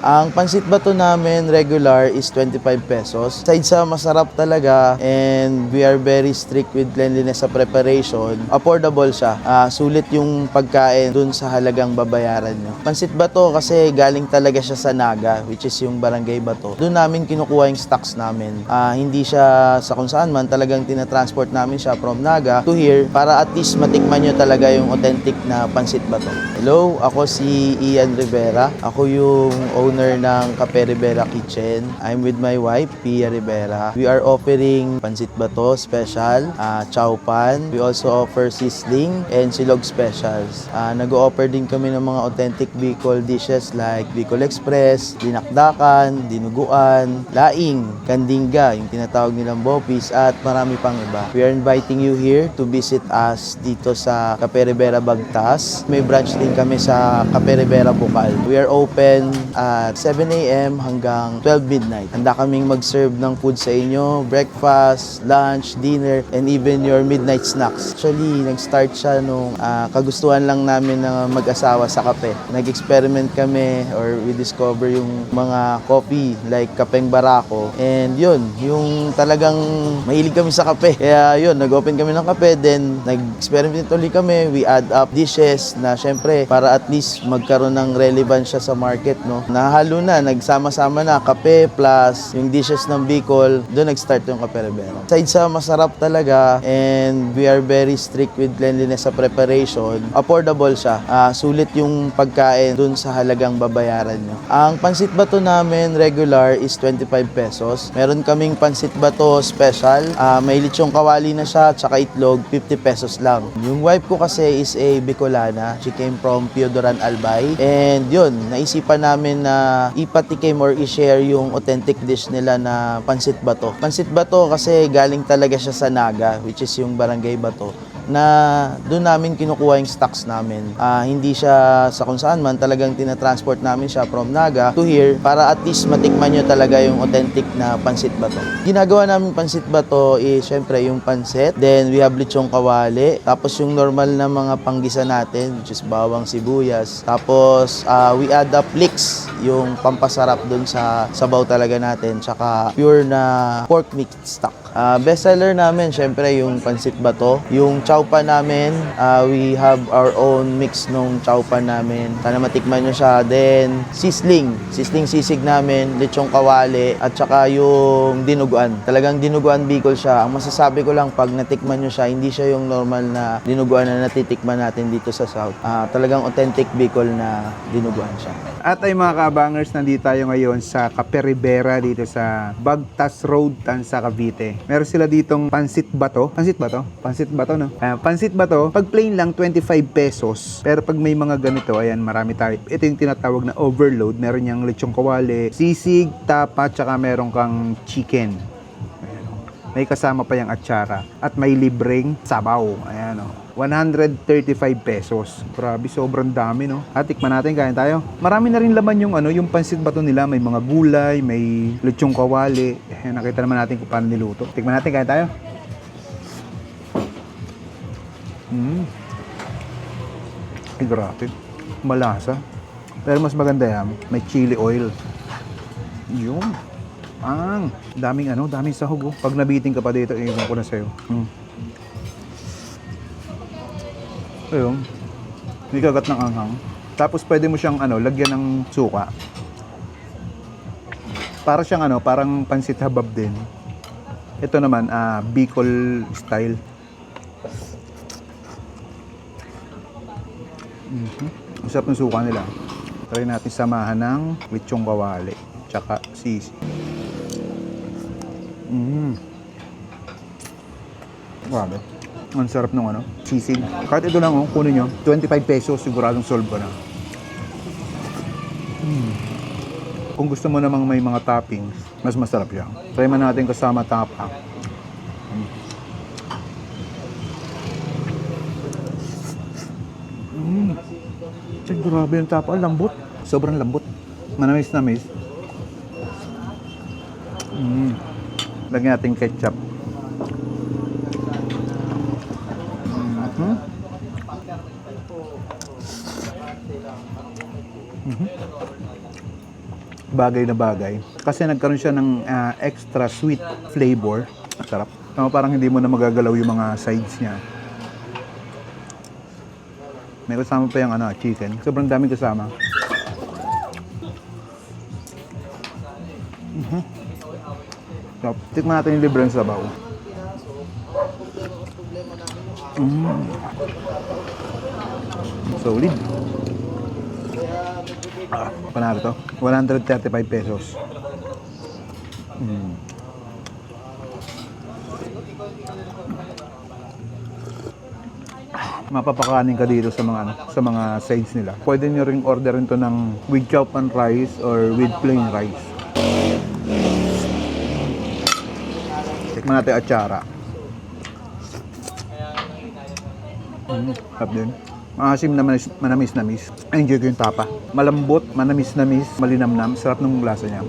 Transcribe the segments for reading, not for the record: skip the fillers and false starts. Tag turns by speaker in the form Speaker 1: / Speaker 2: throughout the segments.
Speaker 1: Ang pansit bato namin regular is 25 pesos. Aside sa masarap talaga and we are very strict with cleanliness sa preparation, affordable siya. Sulit yung pagkain dun sa halagang babayaran nyo. Pansit bato kasi galing talaga siya sa Naga, which is yung Barangay Bato. Doon namin kinukuha yung stocks namin. Hindi siya sa kung saan man, talagang tinatransport namin siya from Naga to here para at least matikman nyo talaga yung authentic na pansit bato. Hello, ako si Ian Rivera. Ako yung owner ng Cafe Rivera Kitchen. I'm with my wife, Pia Rivera. We are offering pansit bato special, chow pan. We also offer sizzling and silog specials. Nag-o-offer din kami ng mga authentic Bicol dishes like Bicol Express, dinakdakan, dinuguan, laing, kandingga, yung tinatawag nilang bopis, at marami pang iba. We are inviting you here to visit us dito sa Cafe Rivera Bagtas. May branch din kami sa Cafe Rivera Bukal. We are open at 7 a.m. hanggang 12 midnight. Handa kaming mag-serve ng food sa inyo, breakfast, lunch, dinner, and even your midnight snacks. Actually, nag-start siya nung kagustuhan lang namin na mag-asawa sa kape. Nag-experiment kami or we discover yung mga coffee like Kapeng Barako. And yun, yung talagang mahilig kami sa kape. Kaya yun, nag-open kami ng kape, then nag-experiment ulit kami. We add up dishes na syempre para at least magkaroon ng relevance siya sa market, no? Nahalo na, nagsama-sama na kape plus yung dishes ng Bicol. Doon nag-start yung Cafe Rivera. Aside sa masarap talaga and we are very strict with cleanliness sa preparation, affordable siya. Sulit yung pagkain dun sa halagang babayaran nyo. Ang pansit bato namin regular is 25 pesos. Meron kaming pansit bato special. May lechong kawali na siya, tsaka itlog, 50 pesos lang. Yung wife ko kasi is a Bicolana. She came from Piodoran, Albay. And yun, naisipan namin na ipatikim or i-share yung authentic dish nila na pansit bato. Pansit bato kasi galing talaga siya sa Naga, which is yung Barangay Bato, na doon namin kinukuha yung stocks namin. Hindi siya sa kung saan man, talagang tinatransport namin siya from Naga to here para at least matikman nyo talaga yung authentic na pansit bato. Ginagawa namin pansit bato is syempre yung pansit, then we have lechong kawali, tapos yung normal na mga panggisa natin, which is bawang, sibuyas, tapos we add up leeks, yung pampasarap dun sa sabaw talaga natin, tsaka pure na pork meat stock. Best seller namin, syempre, yung pansit bato. Yung chow pan namin, we have our own mix nung chow pan namin. Sana matikman nyo siya. Then, sizzling sisig namin, lechong kawali, at saka yung dinuguan. Talagang dinuguan Bicol siya. Ang masasabi ko lang, pag natikman nyo siya, hindi siya yung normal na dinuguan na natitikman natin dito sa South. Talagang authentic Bicol na dinuguan siya.
Speaker 2: At ay mga kabangers, nandito tayo ngayon sa Cafe Rivera dito sa Bagtas Road, Tansa, Cavite. Meron sila ditong pansit bato. Pansit bato? Pansit bato, no? Pansit bato, pag plain lang, 25 pesos. Pero pag may mga ganito, ayan, marami tayo. Ito yung tinatawag na overload. Meron niyang lechong kawali, sisig, tapa, tsaka meron kang chicken. Ayan, o. May kasama pa yung atsara. At may libreng sabaw. Ayan, o. 135 pesos. Grabe, sobrang dami, no? At tikman natin, kain tayo. Marami na rin laman yung yung pansit bato nila. May mga gulay, may lechong kawali. Nakita naman natin kung paano niluto. Tikman natin, kain tayo. Ay, grabe. Malasa. Pero mas maganda yan, may chili oil. Yun. Daming daming sahog. Pag nabiting ka pa dito, iwan ko na sa'yo. Ayun, may kagat ng anghang. Tapos pwede mo siyang lagyan ng suka. Para siyang parang pansit habab din. Ito naman, Bicol style. Ang sarap ng suka nila. Try natin samahan ng lechong kawali. Tsaka sisig. Grabe. Ang sarap ng sisig. Kahit ito lang, kunin nyo, 25 pesos, siguradong solve ko na. Kung gusto mo namang may mga toppings, mas masarap siya. Try man natin kasama tapa. Ay, grabe yung tapa. Lambot. Sobrang lambot. Manamis-namis. Lagyan natin ketchup. bagay na bagay. Kasi nagkaroon siya ng extra sweet flavor. Ang sarap. Parang hindi mo na magagalaw yung mga sides niya. May kasama pa yung chicken. Sobrang daming kasama. So, tikman natin yung libreng sabaw. Solid. Panalo to. 135 pesos. Mapapakanin ka dito sa mga sides nila. Pwede nyo ring orderin to ng with chop and rice or with plain rice. Tikman natin atsara. Sarap din. Maasim na manamis-namis. Enjoy ko yung tapa. Malambot, manamis-namis, malinamnam. Sarap ng lasa niya.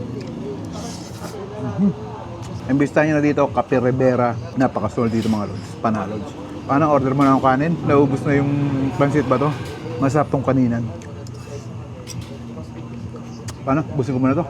Speaker 2: Imbista nyo na dito, Kape Ribera. Napakasolid dito mga lods. Panalods. Paano order mo na ng kanin? Naubos na yung pansit ba to? Masarap tong kaninan. Paano? Busin ko muna to.